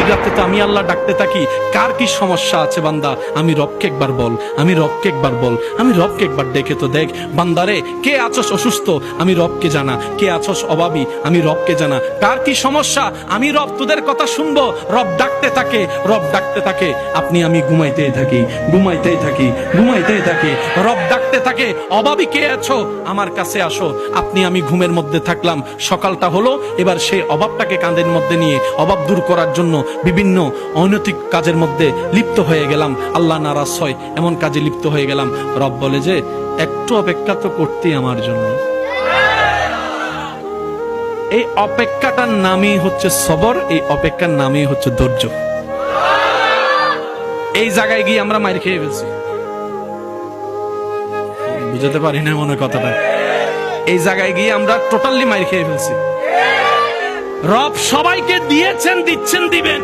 রাতে তো আমি আল্লাহ ডাকতে থাকি, কার কি সমস্যা আছে বান্দা, আমি রবকে একবার বল, আমি রবকে একবার বল, আমি রবকে একবার ডেকে তো দেখ। বান্দারে, কে আছস অসুস্থ, আমি রবকে জানা, কে আছস অভাবী, আমি রবকে জানা, কার কি সমস্যা, আমি রব তোদের কথা শুনবো। রব ডাকতে থাকে, রব ডাকতে থাকে, আপনি আমি ঘুমাইতেই থাকি, ঘুমাইতেই থাকি, ঘুমাইতেই থাকি, রব ডাকতে থাকে, অভাবী কে আছো আমার কাছে আসো। আপনি আমি ঘুমের মধ্যে থাকলাম, সকালটা হলো, এবার সেই অভাবটাকে কাঁধের মধ্যে নিয়ে অভাব দূর করার জন্য বিভিন্ন অনৈতিক কাজের মধ্যে লিপ্ত হয়ে গেলাম, আল্লাহ নারাজ হয় এমন কাজে লিপ্ত হয়ে গেলাম। রব বলে যে একটু অপেক্ষা তো করতেই আমার জন্য। এই অপেক্ষাটার নামই হচ্ছে সবর, এই অপেক্ষার নামই হচ্ছে ধৈর্য। এই জায়গায় গিয়ে আমরা মাইর খেয়ে ফেলছি, বুঝতে পারি না মনে কথাটা। এই জায়গায় গিয়ে আমরা টোটালি মাইর খেয়ে ফেলছি। রব সবাইকে দিয়েছেন, দিচ্ছেন, দিবেন।